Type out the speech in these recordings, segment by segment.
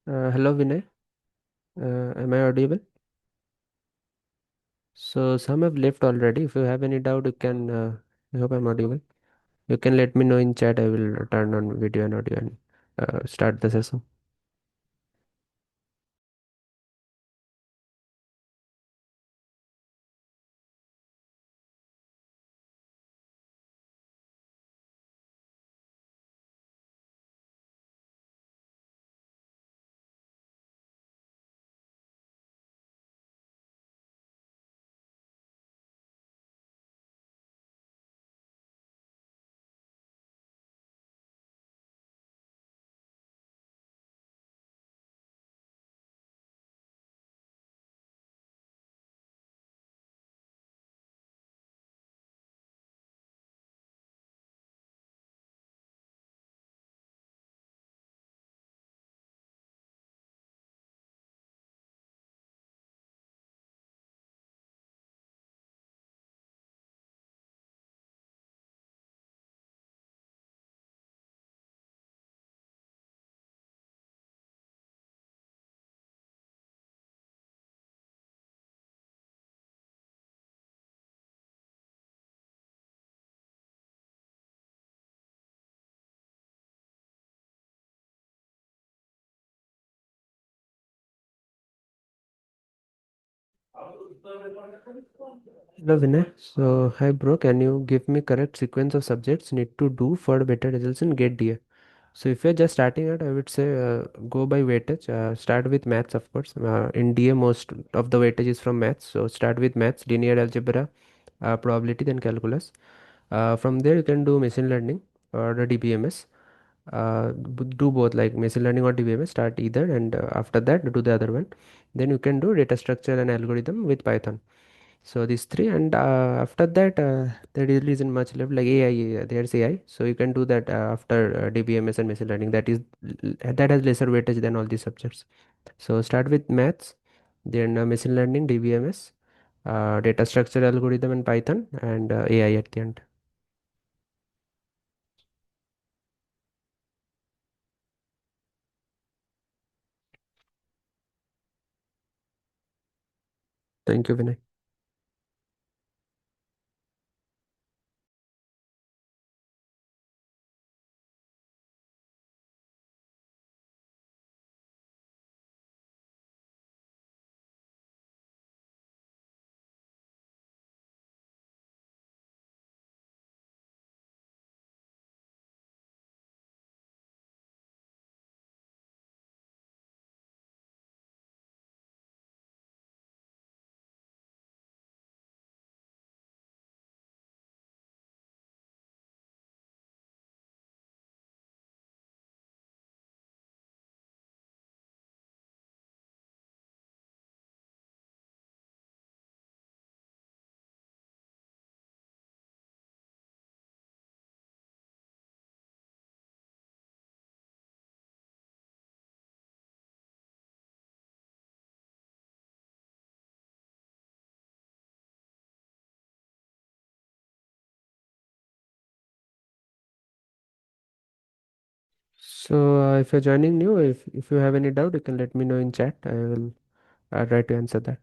Hello Vinay, am I audible? So some have left already. If you have any doubt, you can. I hope I'm audible. You can let me know in chat. I will turn on video and audio and start the session. Hello Vinay. So hi bro, can you give me correct sequence of subjects need to do for better results in GATE DA? So if you're just starting out, I would say go by weightage. Start with maths, of course. In DA, most of the weightage is from maths. So start with maths, linear algebra, probability, then calculus. From there, you can do machine learning or the DBMS. Do both like machine learning or DBMS. Start either, and after that, do the other one. Then you can do data structure and algorithm with Python. So these three, and after that, there really isn't much left. Like AI, there's AI, so you can do that after DBMS and machine learning. That has lesser weightage than all these subjects. So start with maths, then machine learning, DBMS, data structure, algorithm, and Python, and AI at the end. Thank you, Vinay. So if you're joining new, if you have any doubt, you can let me know in chat. I will try to answer that.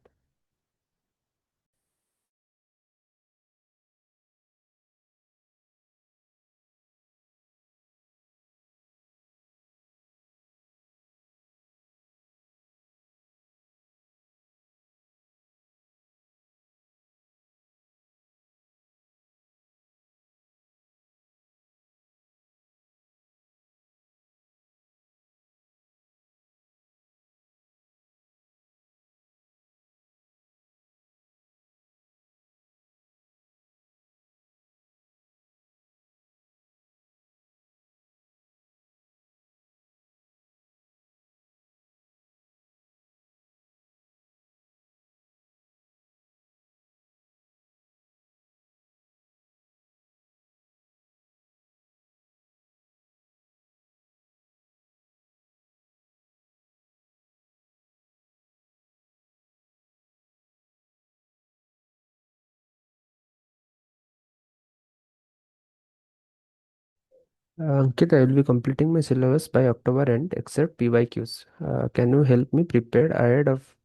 Ankit, I will be completing my syllabus by October end, except PYQs. Can you help me prepare ahead of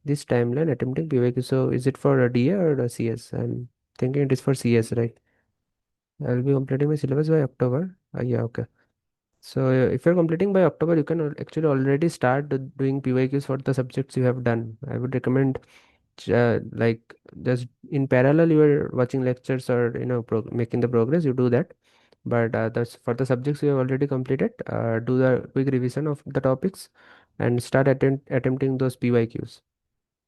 this timeline attempting PYQ? So, is it for a DA or a CS? I'm thinking it is for CS, right? I will be completing my syllabus by October. Yeah, okay. So, if you're completing by October, you can actually already start doing PYQs for the subjects you have done. I would recommend like just in parallel you are watching lectures or making the progress, you do that. But that's for the subjects you have already completed, do the quick revision of the topics and start attempting those PYQs.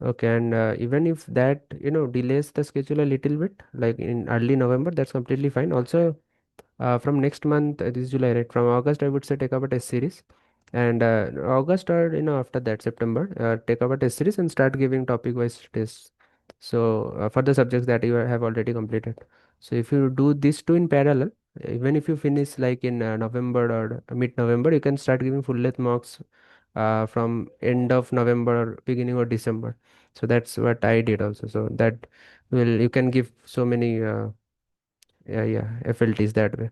Okay, and even if that delays the schedule a little bit, like in early November, that's completely fine. Also, from next month, this is July, right? From August, I would say take up a test series, and August or after that September, take up a test series and start giving topic-wise tests. So for the subjects that you have already completed. So if you do these two in parallel, even if you finish like in November or mid-November, you can start giving full-length mocks from end of November or beginning of December. So that's what I did also. So that will you can give so many yeah FLTs that way.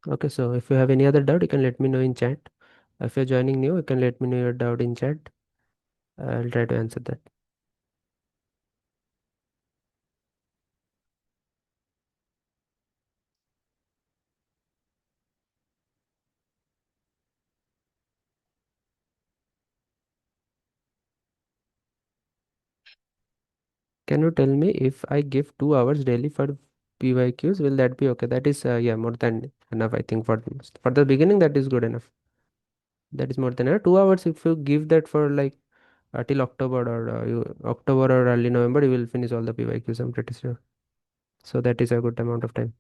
Okay, so if you have any other doubt, you can let me know in chat. If you're joining new, you can let me know your doubt in chat. I'll try to answer that. Can you tell me if I give 2 hours daily for PYQs, will that be okay? That is, yeah, more than enough, I think, for the beginning, that is good enough. That is more than enough. 2 hours, if you give that for like till October or October or early November, you will finish all the PYQs, I'm pretty sure. So that is a good amount of time.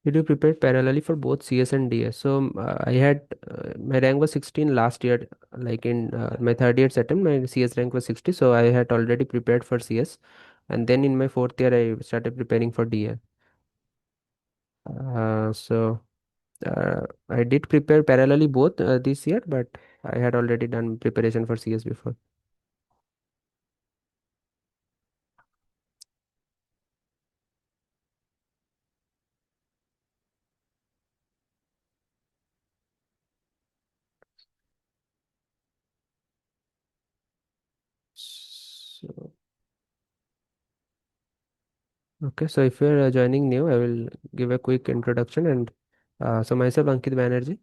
Did you prepare parallelly for both CS and DS? So I had my rank was 16 last year. Like in my third year attempt, my CS rank was 60. So I had already prepared for CS, and then in my fourth year, I started preparing for DA. So I did prepare parallelly both this year, but I had already done preparation for CS before. So okay, so if you're joining new, I will give a quick introduction. And so myself, Ankit Banerjee.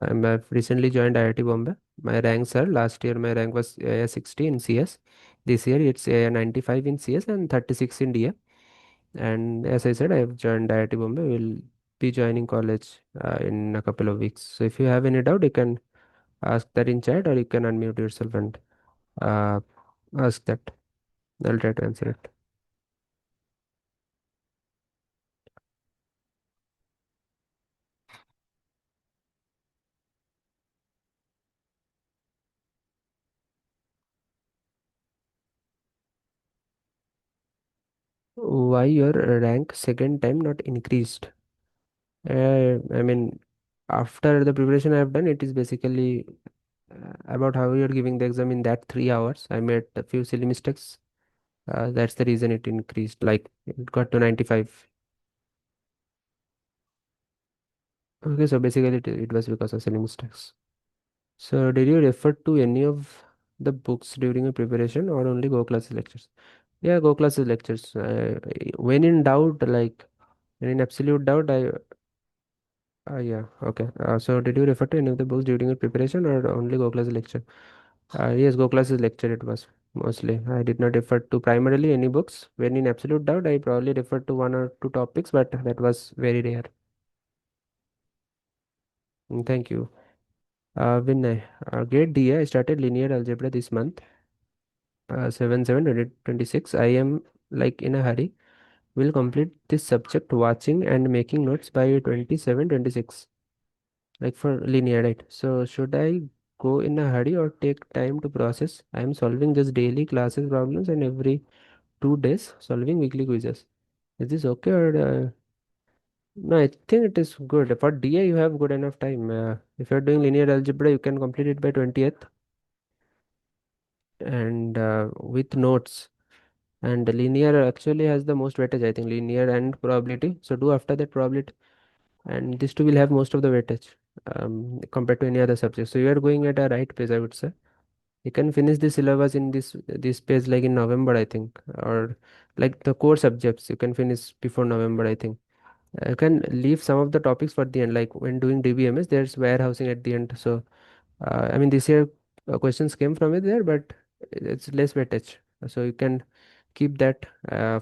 I've recently joined IIT Bombay. My ranks are last year my rank was 60 in CS. This year it's 95 in CS and 36 in DA. And as I said, I've joined IIT Bombay. Will be joining college in a couple of weeks. So if you have any doubt, you can ask that in chat or you can unmute yourself and uh, ask that. I'll try to answer it. Why your rank second time not increased? I mean, after the preparation I have done, it is basically about how you're giving the exam in that 3 hours. I made a few silly mistakes. That's the reason it increased. Like it got to 95. Okay, so basically it was because of silly mistakes. So did you refer to any of the books during your preparation or only go classes lectures? Yeah, go classes lectures. When in doubt, like when in absolute doubt, yeah, okay. So did you refer to any of the books during your preparation or only go class lecture? Yes, go classes lecture it was mostly. I did not refer to primarily any books. When in absolute doubt, I probably referred to one or two topics, but that was very rare. Thank you. Vinay, Gate DA, I started linear algebra this month, 7/7/2026. I am like in a hurry. Will complete this subject watching and making notes by 27/26. Like for linear, right? So should I go in a hurry or take time to process? I am solving just daily classes problems and every 2 days solving weekly quizzes. Is this okay or no? I think it is good. For DA, you have good enough time. If you're doing linear algebra, you can complete it by 20th and with notes. And linear actually has the most weightage, I think, linear and probability. So do after that probability, and these two will have most of the weightage compared to any other subject. So you are going at a right pace, I would say. You can finish the syllabus in this page like in November, I think, or like the core subjects you can finish before November, I think. You can leave some of the topics for the end, like when doing DBMS, there's warehousing at the end. So I mean, this year questions came from it there, but it's less weightage. So you can keep that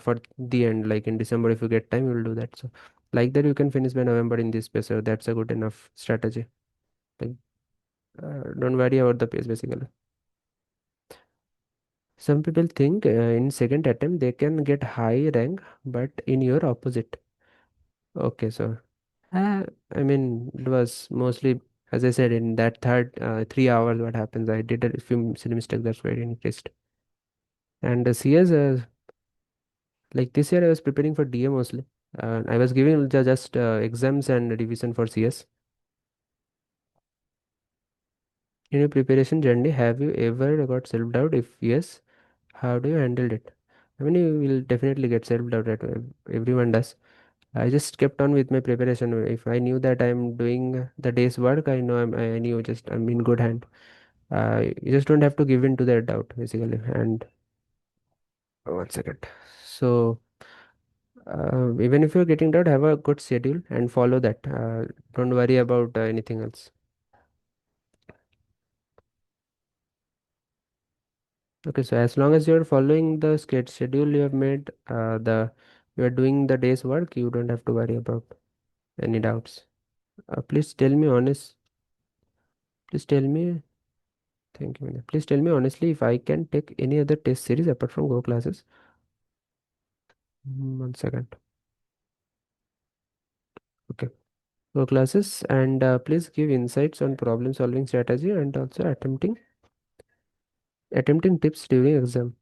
for the end, like in December, if you get time, you will do that. So like that, you can finish by November in this pace. So that's a good enough strategy. Like, don't worry about the pace, basically. Some people think in second attempt they can get high rank, but in your opposite. Okay, so I mean, it was mostly, as I said, in that third 3 hours, what happens? I did a few silly mistakes. That's why I didn't taste. And CS, like this year, I was preparing for DA mostly. I was giving just exams and revision for CS. In your preparation journey, have you ever got self-doubt? If yes, how do you handle it? I mean, you will definitely get self-doubt. That everyone does. I just kept on with my preparation. If I knew that I'm doing the day's work, I knew just I'm in good hand. You just don't have to give in to that doubt, basically. And 1 second. So even if you're getting doubt, have a good schedule and follow that. Don't worry about anything else. Okay, so as long as you're following the schedule you have made, you are doing the day's work, you don't have to worry about any doubts. Please tell me honest. Please tell me. Thank you, Vinay. Please tell me honestly if I can take any other test series apart from Go classes. 1 second. Okay. Go classes and please give insights on problem solving strategy and also attempting tips during exam.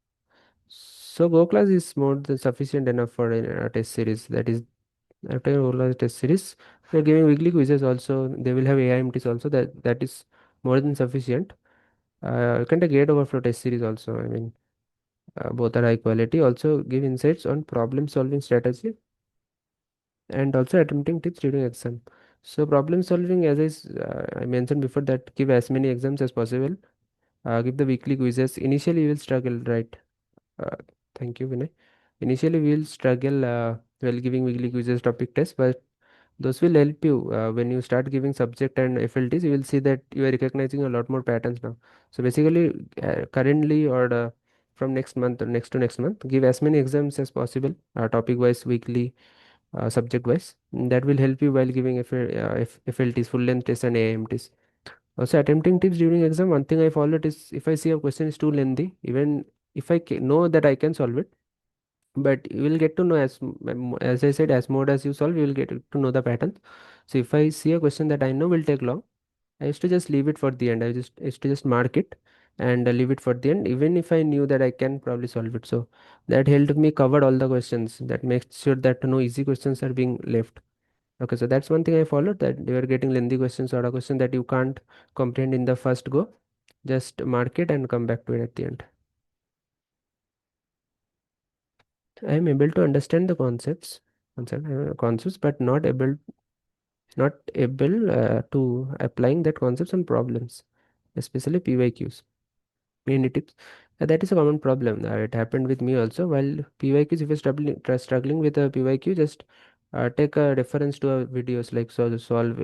So Go class is more than sufficient enough for a test series. That is after Go class test series. We're giving weekly quizzes also. They will have AIMTs also. That is more than sufficient. You can take gate overflow test series also. I mean, both are high quality. Also give insights on problem solving strategy and also attempting tips during exam. So problem solving, as I mentioned before, that give as many exams as possible. Give the weekly quizzes. Initially, you will struggle, right? Uh, Thank you, Vinay. Initially, we will struggle while giving weekly quizzes, topic tests, but those will help you when you start giving subject and FLTs. You will see that you are recognizing a lot more patterns now. So basically, currently or from next month or next to next month, give as many exams as possible, topic wise, weekly, subject wise. That will help you while giving FLTs, full length tests and AIMTs. Also, attempting tips during exam. One thing I followed is if I see a question is too lengthy, even if know that I can solve it, but you will get to know as I said, as more as you solve, you will get to know the patterns. So if I see a question that I know will take long, I used to just leave it for the end. I just used to just mark it and leave it for the end, even if I knew that I can probably solve it. So that helped me cover all the questions. That makes sure that no easy questions are being left. Okay, so that's one thing I followed, that you are getting lengthy questions or a question that you can't comprehend in the first go. Just mark it and come back to it at the end. I am able to understand the concepts, but not able to applying that concepts on problems, especially PYQs. Any tips? That is a common problem. It happened with me also. While PYQs, if you're struggling with a PYQ, just take a reference to a videos like solve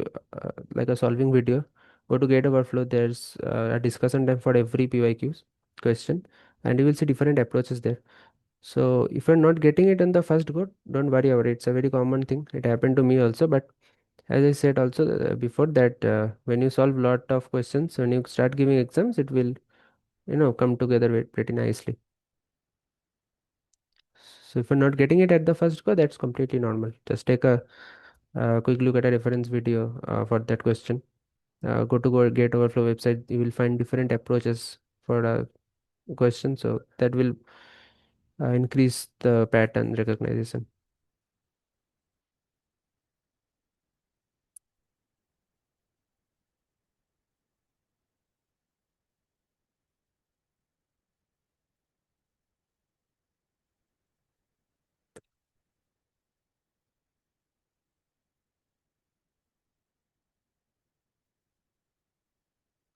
like a solving video. Go to Gate Overflow. There's a discussion time for every PYQs question, and you will see different approaches there. So if you're not getting it in the first go, don't worry about it. It's a very common thing. It happened to me also, but As I said also before that when you solve lot of questions, when you start giving exams, it will come together pretty nicely. So if you're not getting it at the first go, that's completely normal. Just take a quick look at a reference video for that question. Go to Gate Overflow website. You will find different approaches for a question. So that will increase the pattern recognition.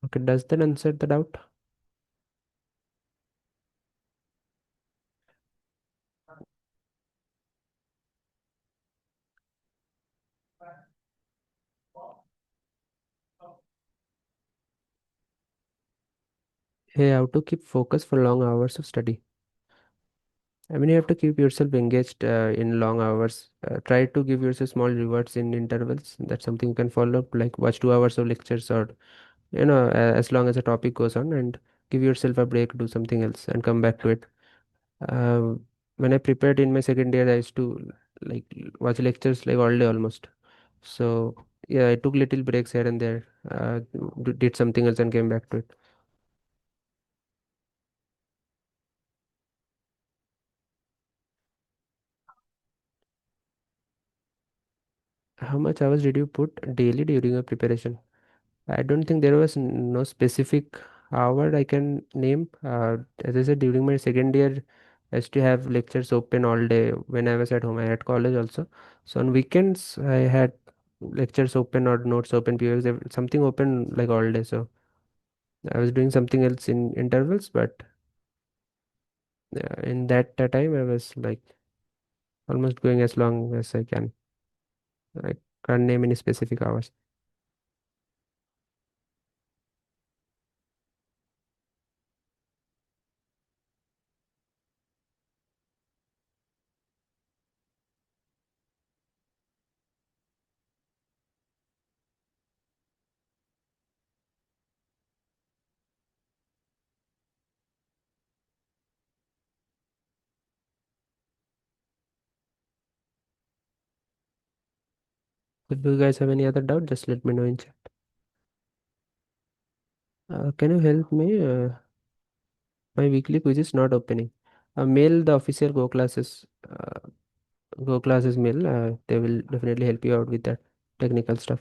Okay, does that answer the doubt? Hey, how to keep focus for long hours of study? I mean, you have to keep yourself engaged in long hours. Try to give yourself small rewards in intervals. That's something you can follow, like watch 2 hours of lectures, or as long as a topic goes on, and give yourself a break, do something else, and come back to it. Uh, when I prepared in my second year, I used to like watch lectures like all day almost. So yeah, I took little breaks here and there, did something else, and came back to it. How much hours did you put daily during your preparation? I don't think there was no specific hour I can name. As I said, during my second year, I used to have lectures open all day when I was at home. I had college also. So on weekends, I had lectures open or notes open, PYQs, something open like all day. So I was doing something else in intervals, but in that time, I was like almost going as long as I can. I can't name any specific hours. If you guys have any other doubt, just let me know in chat. Can you help me? My weekly quiz is not opening. Mail the official Go classes. Go classes mail. They will definitely help you out with that technical stuff.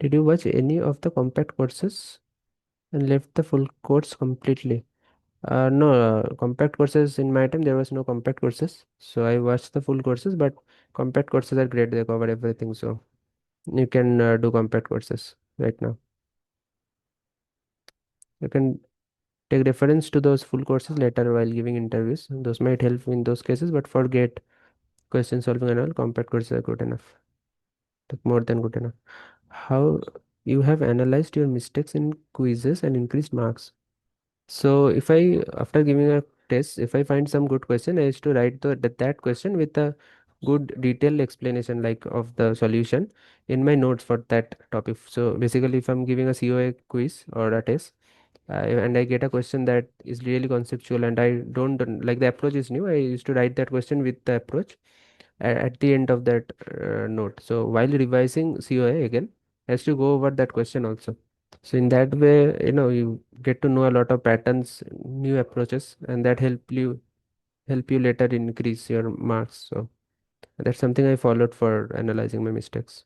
Did you watch any of the compact courses and left the full course completely? No, compact courses in my time there was no compact courses, so I watched the full courses. But compact courses are great; they cover everything, so you can do compact courses right now. You can take reference to those full courses later while giving interviews. Those might help in those cases, but forget question solving and all, compact courses are good enough. Like more than good enough. How you have analyzed your mistakes in quizzes and increased marks? So if I, after giving a test, if I find some good question, I used to write that question with a good detailed explanation like of the solution in my notes for that topic. So basically, if I'm giving a COA quiz or a test, and I get a question that is really conceptual and I don't like the approach is new, I used to write that question with the approach at the end of that note. So while revising COA again, has to go over that question also. So in that way, you get to know a lot of patterns, new approaches, and that help you later increase your marks. So that's something I followed for analyzing my mistakes.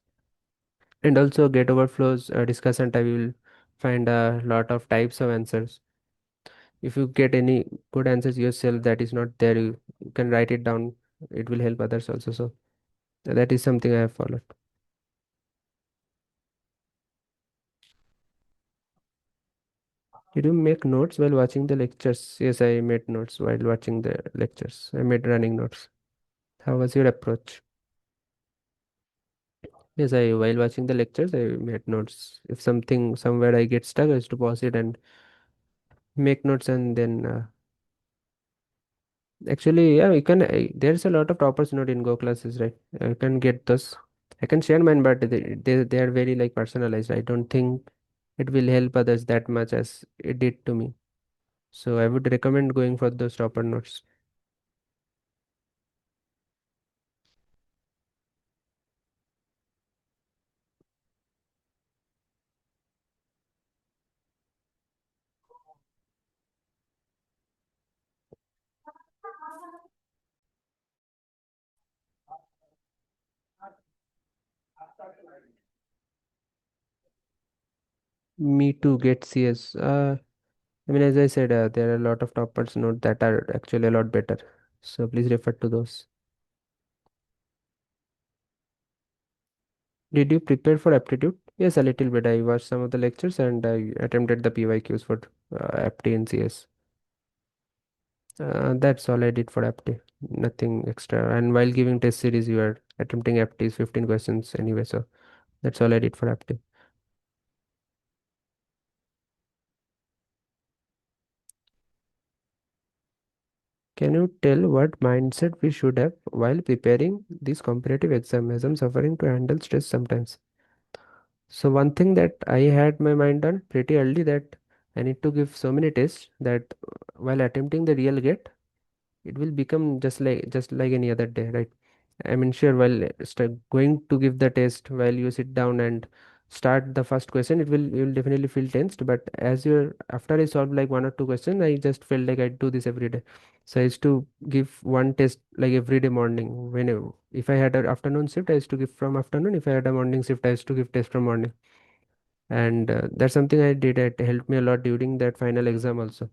And also get overflows discussion type, you will find a lot of types of answers. If you get any good answers yourself that is not there, you can write it down. It will help others also. So that is something I have followed. Did you make notes while watching the lectures? Yes, I made notes while watching the lectures. I made running notes. How was your approach? Yes, I while watching the lectures, I made notes. If something somewhere I get stuck, I used to pause it and make notes and then actually, yeah, you can. There's a lot of toppers note in Go classes, right? You can get those. I can share mine, but they are very like personalized. I don't think it will help others that much as it did to me. So I would recommend going for those topper notes. Me too. Get CS. I mean, as I said, there are a lot of toppers note that are actually a lot better. So please refer to those. Did you prepare for aptitude? Yes, a little bit. I watched some of the lectures and I attempted the PYQs for apti and CS. That's all I did for apti. Nothing extra. And while giving test series, you are attempting aptis 15 questions anyway. So that's all I did for apti. Can you tell what mindset we should have while preparing this competitive exam as I'm suffering to handle stress sometimes? So one thing that I had my mind on pretty early that I need to give so many tests that while attempting the real gate, it will become just like any other day, right? I mean, sure, while going to give the test, while you sit down and start the first question, you will definitely feel tensed. But as you're after I solved like one or two questions, I just felt like I do this every day. So I used to give one test like every day morning. Whenever if I had an afternoon shift, I used to give from afternoon. If I had a morning shift, I used to give test from morning. And that's something I did. It helped me a lot during that final exam also.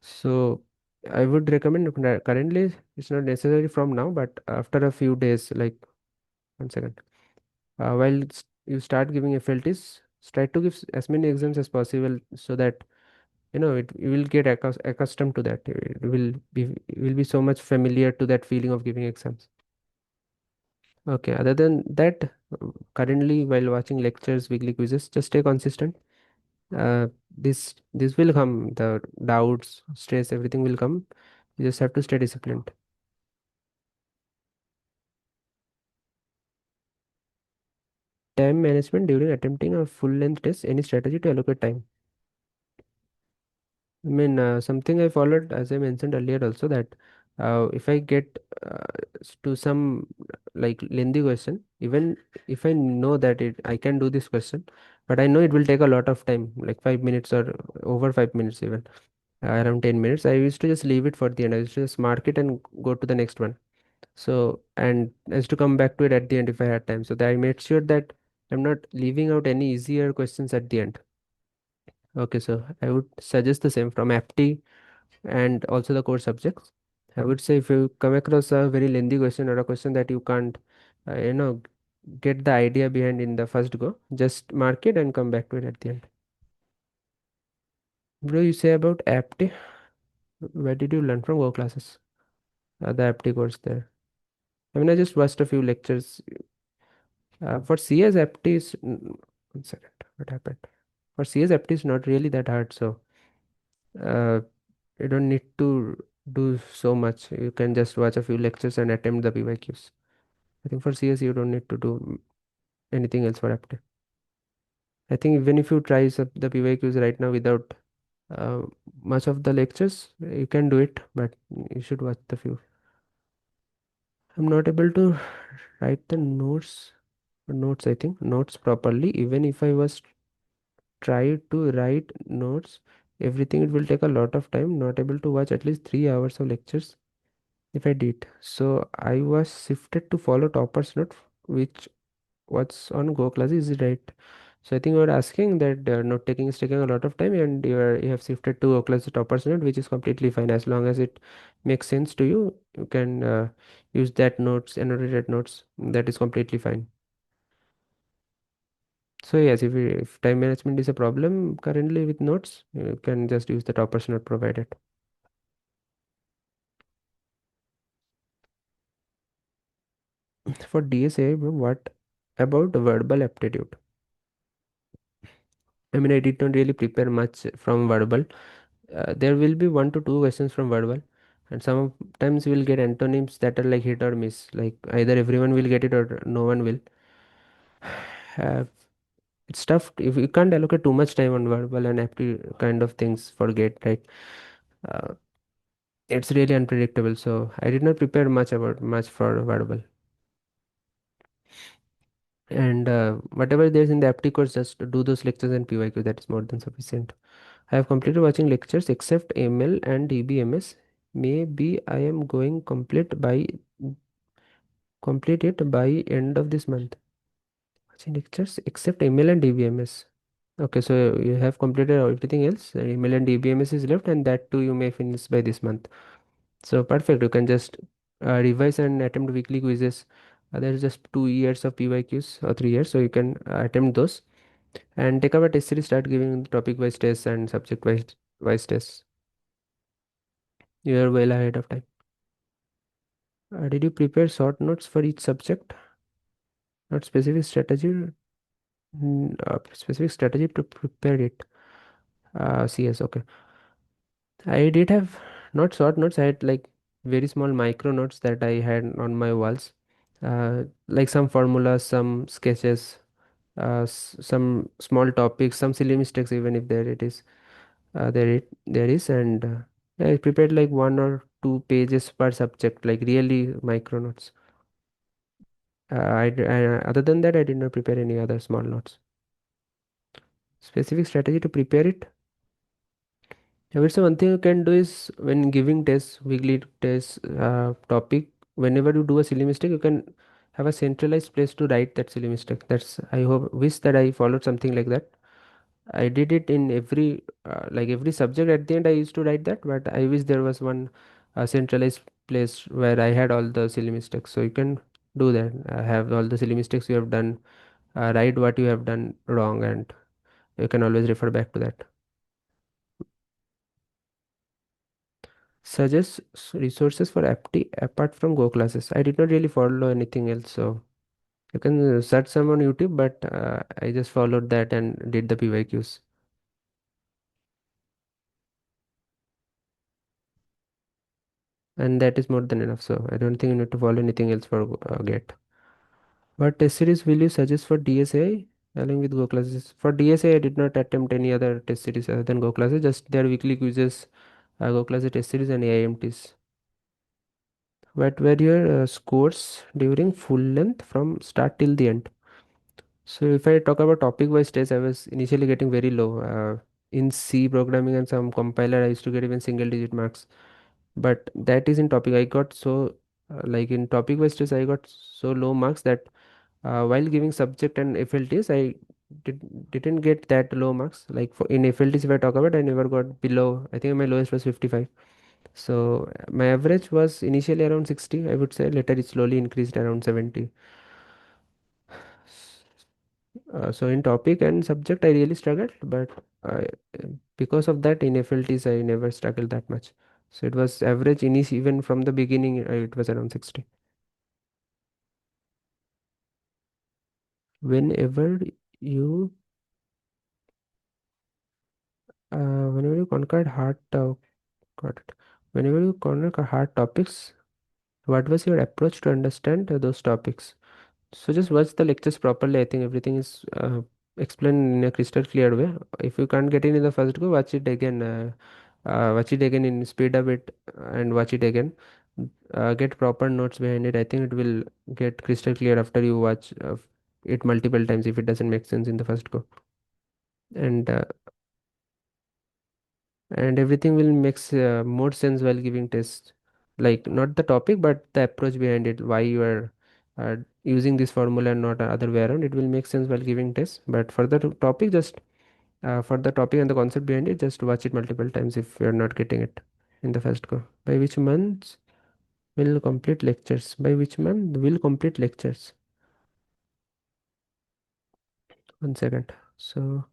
So I would recommend currently it's not necessary from now, but after a few days, like 1 second, you start giving FLTs, try to give as many exams as possible so that you will get accustomed to that. You will be so much familiar to that feeling of giving exams. Okay. Other than that, currently while watching lectures, weekly quizzes, just stay consistent. This will come. The doubts, stress, everything will come. You just have to stay disciplined. Time management during attempting a full length test, any strategy to allocate time? I mean, something I followed, as I mentioned earlier, also that if I get to some like lengthy question, even if I know that I can do this question, but I know it will take a lot of time, like 5 minutes or over 5 minutes, even around 10 minutes. I used to just leave it for the end. I used to just mark it and go to the next one. So, and I used to come back to it at the end if I had time. So that I made sure that I'm not leaving out any easier questions at the end. Okay, so I would suggest the same from apti and also the core subjects. I would say if you come across a very lengthy question or a question that you can't, get the idea behind in the first go, just mark it and come back to it at the end. Bro, you say about apti, where did you learn from? Go classes, the apti course there. I mean, I just watched a few lectures. For CS apti is, 1 second, what happened? For CS apti is not really that hard, so uh, you don't need to do so much. You can just watch a few lectures and attempt the PYQs. I think for CS you don't need to do anything else for apti. I think even if you try the PYQs right now without uh, much of the lectures, you can do it, but you should watch the few. I'm not able to write the notes, I think, notes properly. Even if I was try to write notes, everything it will take a lot of time. Not able to watch at least 3 hours of lectures if I did. So I was shifted to follow topper's note, which was on Go class. Is it right? So I think you are asking that note taking is taking a lot of time, and you have shifted to Go class topper's note, which is completely fine as long as it makes sense to you. You can use that notes, annotated notes. That is completely fine. So yes, if time management is a problem currently with notes, you can just use the topper's note provided. For DSA, bro, what about verbal aptitude? I mean, I did not really prepare much from verbal. There will be 1 to 2 questions from verbal, and sometimes we'll get antonyms that are like hit or miss. Like either everyone will get it or no one will. Have It's tough if you can't allocate too much time on verbal and apti kind of things for gate, right? Uh, it's really unpredictable. So I did not prepare much for verbal. And whatever there's in the apti course, just do those lectures and PYQ. That is more than sufficient. I have completed watching lectures except ML and DBMS. Maybe I am going complete it by end of this month. Watching lectures except ML and DBMS. Okay, so you have completed everything else. ML and DBMS is left, and that too you may finish by this month. So perfect. You can just revise and attempt weekly quizzes. There's just 2 years of PYQs or 3 years, so you can attempt those and take up a test series. Start giving topic wise tests and subject wise tests. You are well ahead of time. Did you prepare short notes for each subject? Not specific strategy. Specific strategy to prepare it. CS. Okay. I did have not short notes. I had like very small micro notes that I had on my walls. Like some formulas, some sketches, some small topics, some silly mistakes, even if there it is. There is, and yeah, I prepared like 1 or 2 pages per subject, like really micro notes. Other than that, I did not prepare any other small notes. Specific strategy to prepare it. I would say one thing you can do is when giving tests, weekly tests, topic, whenever you do a silly mistake, you can have a centralized place to write that silly mistake. I hope, wish that I followed something like that. I did it in like every subject at the end I used to write that, but I wish there was one centralized place where I had all the silly mistakes. So you can do that. Have all the silly mistakes you have done, write what you have done wrong, and you can always refer back to that. Suggest resources for apti apart from Go classes. I did not really follow anything else, so you can search some on YouTube, but I just followed that and did the PYQs, and that is more than enough. So I don't think you need to follow anything else for Get. What test series will you suggest for DSA along with Go classes? For DSA, I did not attempt any other test series other than Go classes. Just their weekly quizzes, Go classes test series, and AIMTs. What were your scores during full length from start till the end? So if I talk about topic wise tests, I was initially getting very low. In C programming and some compiler, I used to get even single digit marks. But that is in topic. I got so like in topic wise tests, I got so low marks that while giving subject and FLTs, I didn't get that low marks. Like for in FLTs, if I talk about, I never got below. I think my lowest was 55. So my average was initially around 60, I would say. Later it slowly increased around 70. So in topic and subject, I really struggled, but because of that, in FLTs, I never struggled that much. So it was average even from the beginning, it was around 60. Whenever you, whenever you conquered got it. Whenever you conquer hard topics, what was your approach to understand those topics? So just watch the lectures properly. I think everything is explained in a crystal clear way. If you can't get in the first go, watch it again. Watch it again in speed up it and watch it again. Get proper notes behind it. I think it will get crystal clear after you watch it multiple times if it doesn't make sense in the first go. And everything will make more sense while giving tests, like not the topic but the approach behind it, why you are using this formula and not other way around. It will make sense while giving tests, but for the topic, just for the topic and the concept behind it, just watch it multiple times if you're not getting it in the first go. By which month will complete lectures? By which month will complete lectures? 1 second. So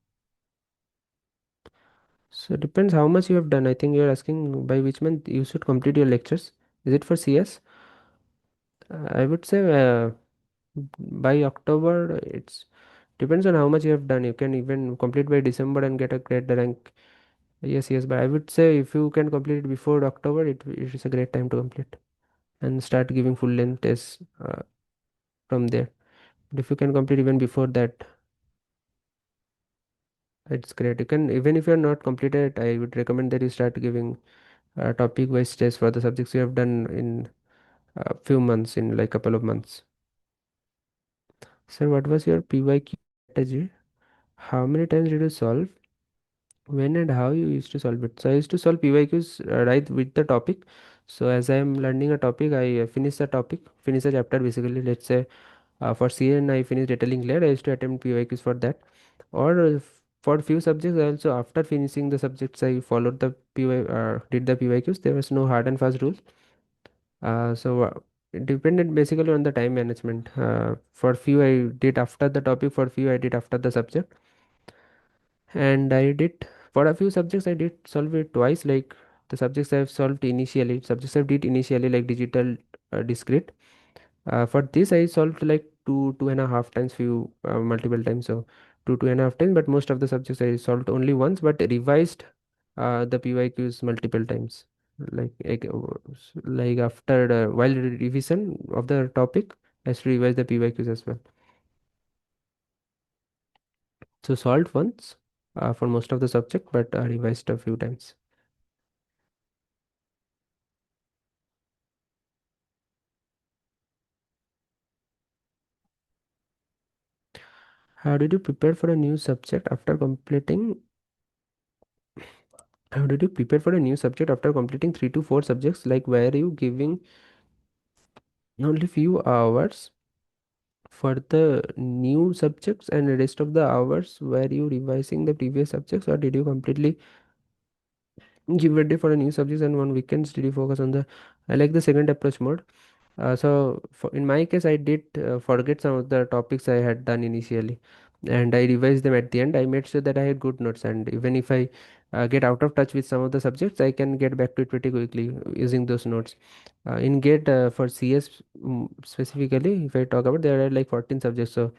depends how much you have done. I think you're asking by which month you should complete your lectures. Is it for CS? I would say by October. It's depends on how much you have done. You can even complete by December and get a great rank Yes, yes, but I would say if you can complete it before October, it is a great time to complete and start giving full length tests from there. But if you can complete even before that, it's great. You can, even if you are not completed, I would recommend that you start giving topic wise tests for the subjects you have done in a few months, in like couple of months. Sir, what was your PYQ strategy? How many times did you solve? When and how you used to solve it? So I used to solve PYQs right with the topic. So as I am learning a topic, I finish the topic, finish the chapter basically. Let's say for CN I finished detailing layer. I used to attempt PYQs for that. Or for few subjects, I also after finishing the subjects, I followed the did the PYQs. There was no hard and fast rule. It depended basically on the time management. For few I did after the topic, for few I did after the subject. And I did for a few subjects I did solve it twice. Like the subjects I've solved initially, subjects I did initially like digital, discrete. For this I solved like two and a half times, few multiple times. So two and a half times. But most of the subjects I solved only once, but revised the PYQs multiple times. Like after while revision of the topic, I used to revise the PYQs as well. So solved once for most of the subject, but revised a few times. How did you prepare for a new subject after completing? How did you prepare for a new subject after completing 3 to 4 subjects? Like, were you giving only few hours for the new subjects and the rest of the hours were you revising the previous subjects, or did you completely give a day for a new subjects and on weekends did you focus on the? I like the second approach mode. In my case, I did forget some of the topics I had done initially, and I revised them at the end. I made sure that I had good notes, and even if I get out of touch with some of the subjects, I can get back to it pretty quickly using those notes. In GATE for CS, specifically, if I talk about, there are like 14 subjects, so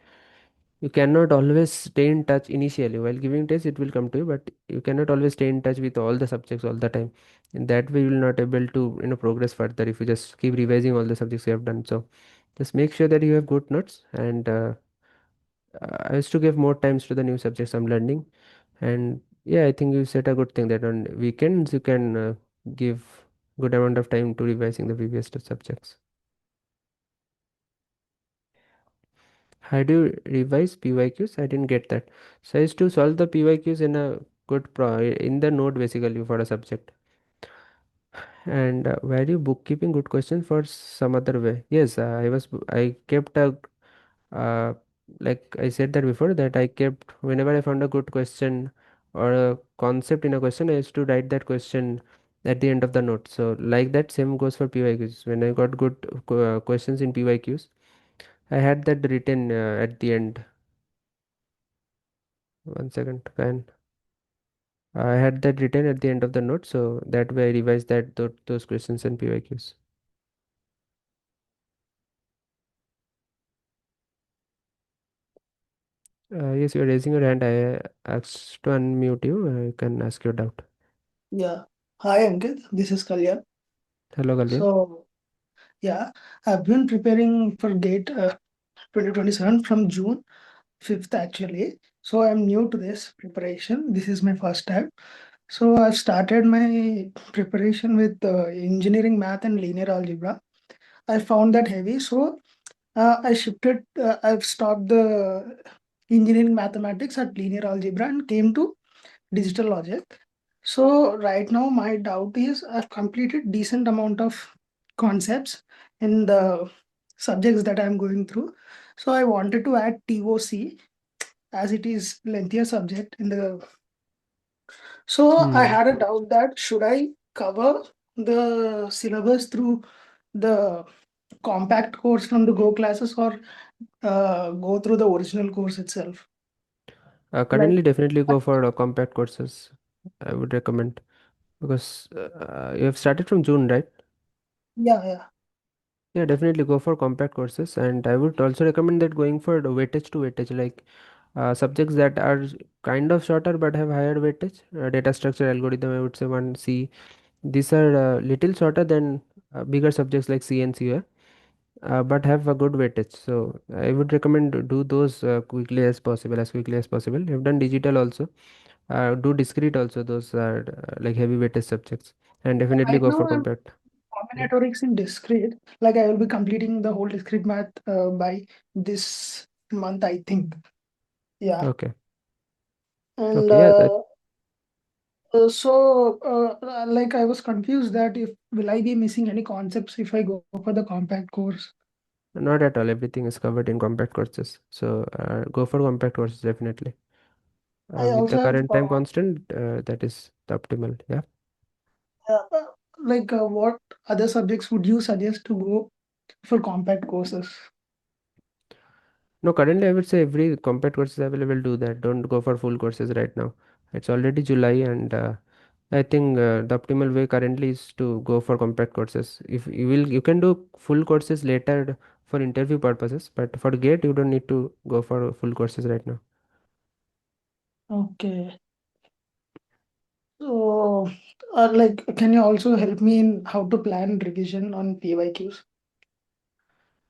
you cannot always stay in touch initially. While giving tests, it will come to you, but you cannot always stay in touch with all the subjects all the time. In that way, you will not able to progress further if you just keep revising all the subjects you have done. So just make sure that you have good notes. And I used to give more times to the new subjects I'm learning. And yeah, I think you said a good thing that on weekends you can give good amount of time to revising the previous subjects. How do you revise PYQs? I didn't get that. So I used to solve the PYQs in a in the note basically for a subject. And were you bookkeeping good questions for some other way? Yes, I kept a uh, like I said that before, that I kept whenever I found a good question or a concept in a question, I used to write that question at the end of the note. So like that same goes for PYQs. When I got good questions in PYQs, I had that written at the end. One second, can I had that written at the end of the note, so that way I revised those questions and PYQs. Yes, you're raising your hand. I asked to unmute you. You can ask your doubt. Yeah. Hi, Ankit. This is Kalyan. Hello, Kalyan. So, yeah, I've been preparing for GATE 2027 from June 5th, actually. So, I'm new to this preparation. This is my first time. So, I've started my preparation with engineering math and linear algebra. I found that heavy. So, I've stopped the engineering mathematics at linear algebra and came to digital logic. So right now my doubt is I've completed decent amount of concepts in the subjects that I'm going through. So I wanted to add TOC as it is lengthier subject in the. So I Hmm. had a doubt that should I cover the syllabus through the compact course from the Go classes or go through the original course itself. Like Currently, definitely go for compact courses. I would recommend because you have started from June, right? yeah, yeah. Yeah, definitely go for compact courses, and I would also recommend that going for the weightage to weightage. Like Subjects that are kind of shorter but have higher weightage, data structure, algorithm, I would say one C. These are little shorter than bigger subjects like C and CA, but have a good weightage. So I would recommend to do those quickly as possible, as quickly as possible. You've done digital also. Do discrete also. Those are like heavy weightage subjects, and definitely Right go now, for I'm compact. Yeah. combinatorics in discrete. Like I will be completing the whole discrete math by this month, I think. Yeah. Okay. And Okay. Yeah. like I was confused that if will I be missing any concepts if I go for the compact course? Not at all. Everything is covered in compact courses. So go for compact courses definitely. I With also the have current time constant, that is the optimal. Yeah. what other subjects would you suggest to go for compact courses? No, currently I would say every compact course is available. Do that. Don't go for full courses right now. It's already July, and I think the optimal way currently is to go for compact courses. If you will, you can do full courses later for interview purposes, but for GATE you don't need to go for full courses right now. Okay. So, can you also help me in how to plan revision on PYQs?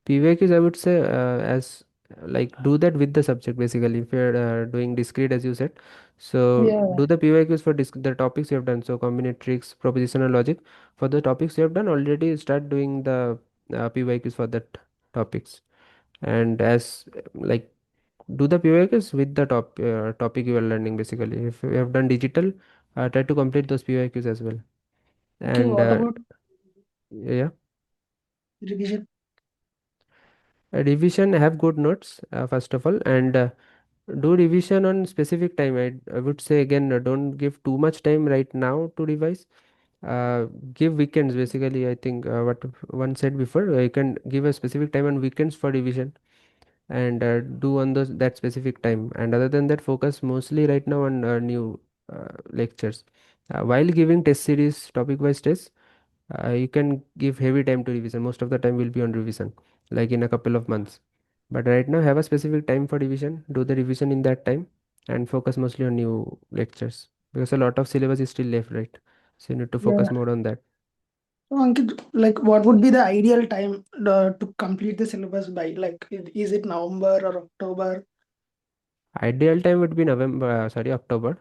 PYQs, I would say, as like do that with the subject basically. If you're doing discrete as you said, so Yeah. do the PYQs for the topics you have done. So combinatorics, propositional logic, for the topics you have done already. Start doing the PYQs for that topics, and as like do the PYQs with the topic you are learning basically. If you have done digital, try to complete those PYQs as well. Okay. And What about yeah. revision? Revision, have good notes first of all, and do revision on specific time. I would say again, don't give too much time right now to revise. Give weekends basically. I think what one said before, you can give a specific time on weekends for revision, and do on those that specific time. And other than that, focus mostly right now on new lectures. While giving test series topic wise tests, you can give heavy time to revision. Most of the time will be on revision, like in a couple of months. But right now, have a specific time for revision. Do the revision in that time, and focus mostly on new lectures because a lot of syllabus is still left, right? So you need to focus Yeah. more on that. So, Ankit, what would be the ideal time to complete the syllabus by? Like, is it November or October? Ideal time would be November, sorry, October.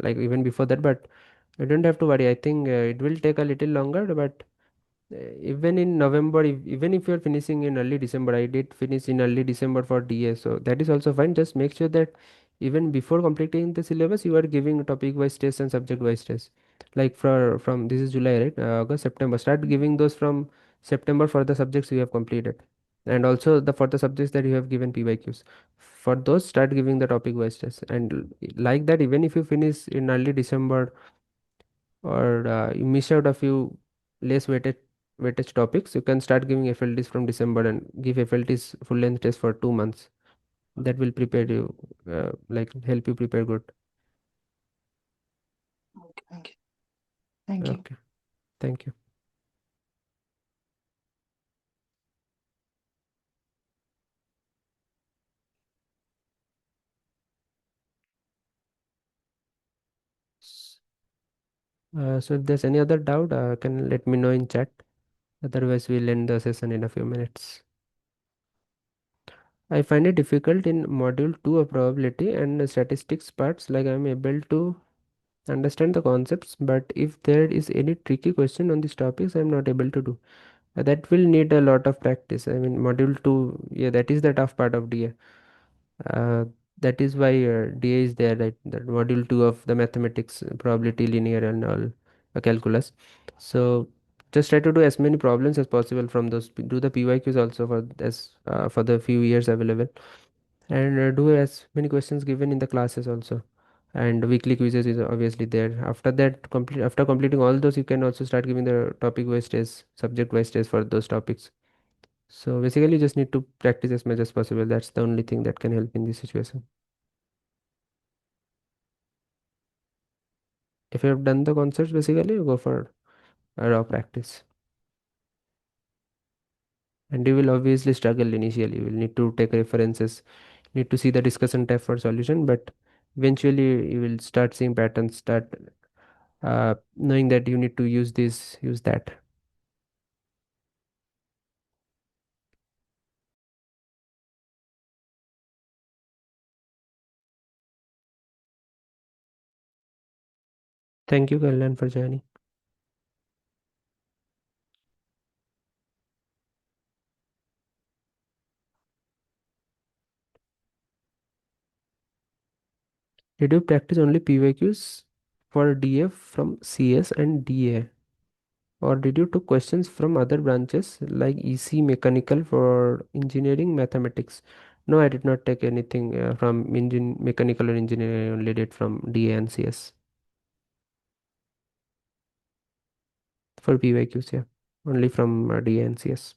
Like even before that, but you don't have to worry. I think it will take a little longer, but even in November, even if you're finishing in early December, I did finish in early December for DA, so that is also fine. Just make sure that even before completing the syllabus, you are giving topic wise tests and subject wise tests. Like from this is July, right? August, September. Start giving those from September for the subjects you have completed, and also the for the subjects that you have given PYQs. For those, start giving the topic wise tests, and like that, even if you finish in early December or you miss out a few less weighted topics, you can start giving FLTs from December and give FLTs full length test for 2 months. That will prepare you, like help you prepare good. Okay, okay. Thank you. Okay, thank you. So if there's any other doubt, can let me know in chat. Otherwise, we'll end the session in a few minutes. I find it difficult in module 2 of probability and statistics parts, like I'm able to understand the concepts, but if there is any tricky question on these topics, I'm not able to do. That will need a lot of practice. I mean, module 2, yeah, that is the tough part of DA. Uh, that is why DA is there, right? That module 2 of the mathematics, probability, linear, and all calculus. So just try to do as many problems as possible from those. Do the PYQs also for the few years available, and do as many questions given in the classes also. And weekly quizzes is obviously there. After that, after completing all those, you can also start giving the topic wise tests, subject wise tests for those topics. So basically, you just need to practice as much as possible. That's the only thing that can help in this situation. If you have done the concepts, basically, you go for a raw practice. And you will obviously struggle initially. You will need to take references, need to see the discussion tab for solution, but eventually you will start seeing patterns, start knowing that you need to use this, use that. Thank you, Kalyan, for joining. Did you practice only PYQs for DF from CS and DA? Or did you took questions from other branches like EC, mechanical for engineering, mathematics? No, I did not take anything from mechanical or engineering. I only did from DA and CS for PYQs. Yeah, only from DA and CS.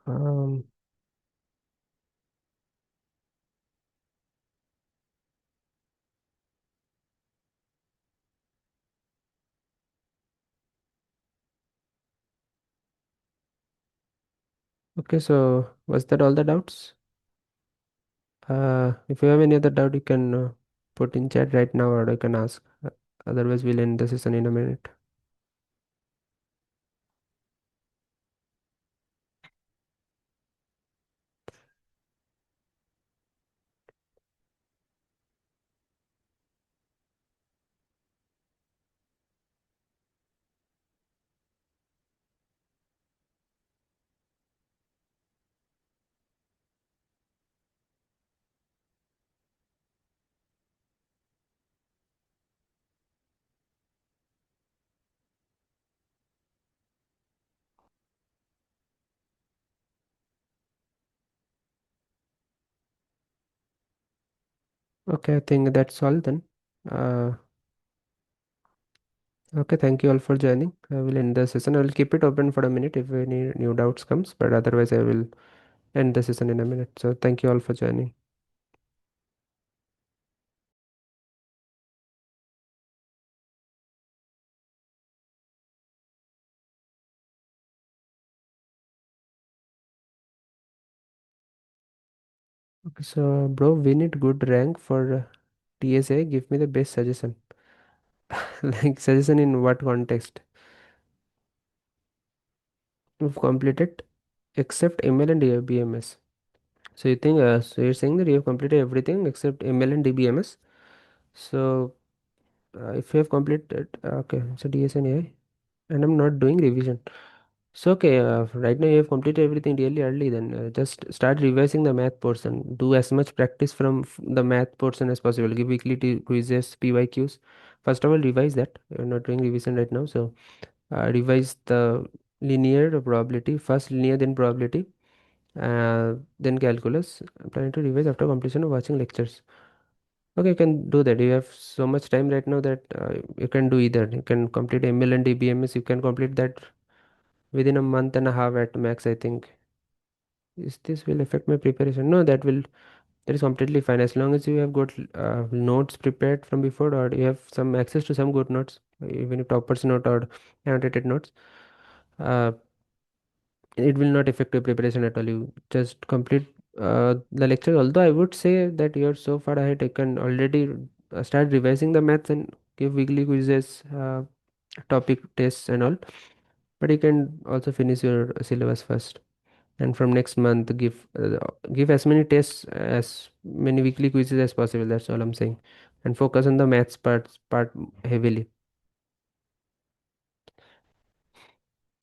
Um, okay, so was that all the doubts? If you have any other doubt, you can put in chat right now, or you can ask. Otherwise, we'll end the session in a minute. Okay, I think that's all then. Uh, okay, thank you all for joining. I will end the session. I will keep it open for a minute if any new doubts comes, but otherwise I will end the session in a minute. So thank you all for joining. Okay, so bro, we need good rank for TSA. Give me the best suggestion. Like suggestion in what context? We've completed except ML and DBMS. So you think so you're saying that you have completed everything except ML and DBMS. So if you have completed okay, so DS and AI, and I'm not doing revision. So okay, right now you have completed everything really early. Then just start revising the math portion. Do as much practice from the math portion as possible. Give weekly quizzes, PYQs. First of all, revise that. You're not doing revision right now, so revise the linear probability first, linear then probability, then calculus. I'm planning to revise after completion of watching lectures. Okay, you can do that. You have so much time right now that you can do either. You can complete ML and DBMS. You can complete that within a month and a half at max, I think. Is this will affect my preparation? No, that is completely fine as long as you have got notes prepared from before, or you have some access to some good notes, even if toppers note or annotated notes. Uh, it will not affect your preparation at all. You just complete the lecture. Although I would say that you're so far ahead, you can already start revising the maths and give weekly quizzes, topic tests, and all. But you can also finish your syllabus first, and from next month give as many tests, as many weekly quizzes as possible. That's all I'm saying, and focus on the maths part heavily.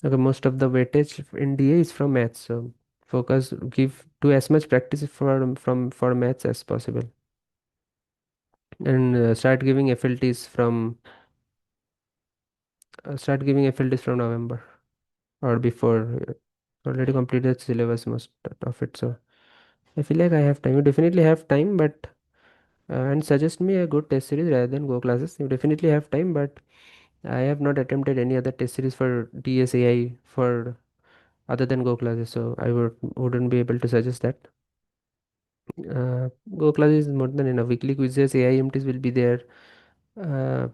Okay, most of the weightage in DA is from maths, so focus, give do as much practice for maths as possible, and start giving FLTs from November or before. Already completed syllabus most of it, so I feel like I have time. You definitely have time, but and suggest me a good test series rather than go classes. You definitely have time, but I have not attempted any other test series for DSAI for other than Go classes, so I wouldn't be able to suggest that. Go classes is more than enough. Weekly quizzes, AIMTs will be there. Uh,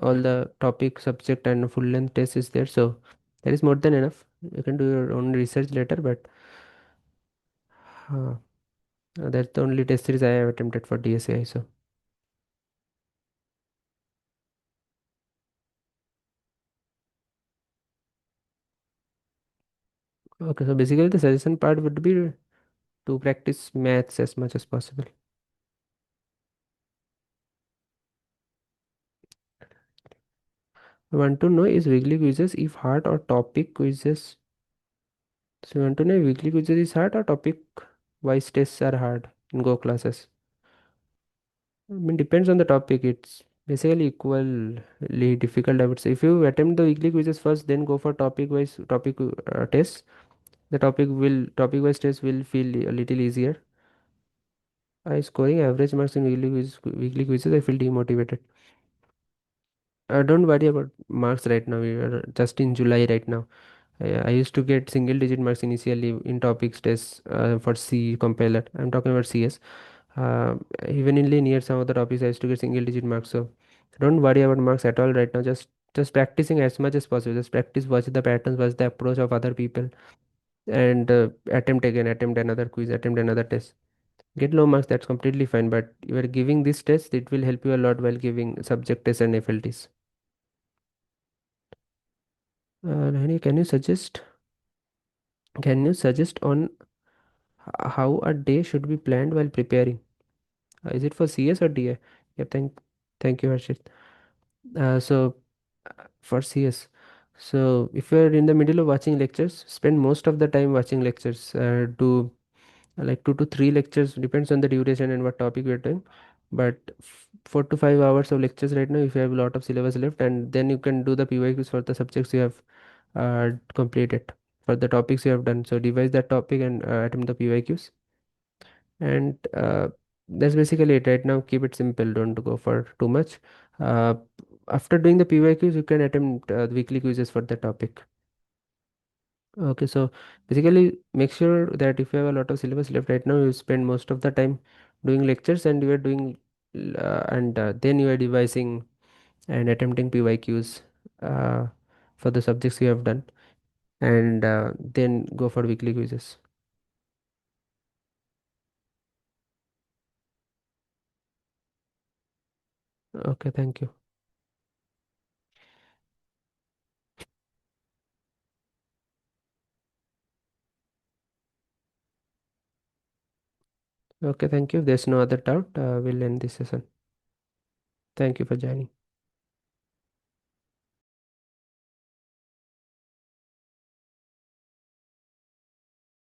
all the topic, subject, and full length test is there, so that is more than enough. You can do your own research later, but uh, that's the only test series I have attempted for DSAI. So okay, so basically the suggestion part would be to practice maths as much as possible. I want to know is weekly quizzes if hard or topic quizzes. So you want to know if weekly quizzes is hard or topic wise tests are hard in Go classes. I mean, depends on the topic. It's basically equally difficult, I would say. If you attempt the weekly quizzes first, then go for topic tests. The topic wise test will feel a little easier. I scoring average marks in weekly quizzes. I feel demotivated. Don't worry about marks right now. We are just in July right now. I used to get single digit marks initially in topics tests for C compiler. I'm talking about CS. Uh, Even in linear, some of the topics I used to get single digit marks. So don't worry about marks at all right now. Just practicing as much as possible. Just practice, watch the patterns, watch the approach of other people, and attempt again, attempt another quiz, attempt another test. Get low marks, that's completely fine. But you are giving this test, it will help you a lot while giving subject tests and FLTs. Nahani, can you suggest on how a day should be planned while preparing? Is it for CS or DA? Yeah, thank you, Harshit. So for CS, so if you're in the middle of watching lectures, spend most of the time watching lectures. Do like 2 to 3 lectures, depends on the duration and what topic we're doing. But 4 to 5 hours of lectures right now, if you have a lot of syllabus left, and then you can do the PYQs for the subjects you have completed, for the topics you have done. So devise that topic and attempt the PYQs, and that's basically it right now. Keep it simple, don't go for too much. uh, After doing the PYQs, you can attempt the weekly quizzes for the topic. Okay, so basically make sure that if you have a lot of syllabus left right now, you spend most of the time doing lectures, and you are doing and then you are devising and attempting PYQs uh, for the subjects you have done, and then go for weekly quizzes. Okay, thank you. Okay, thank you. If there's no other doubt, we'll end this session. Thank you for joining.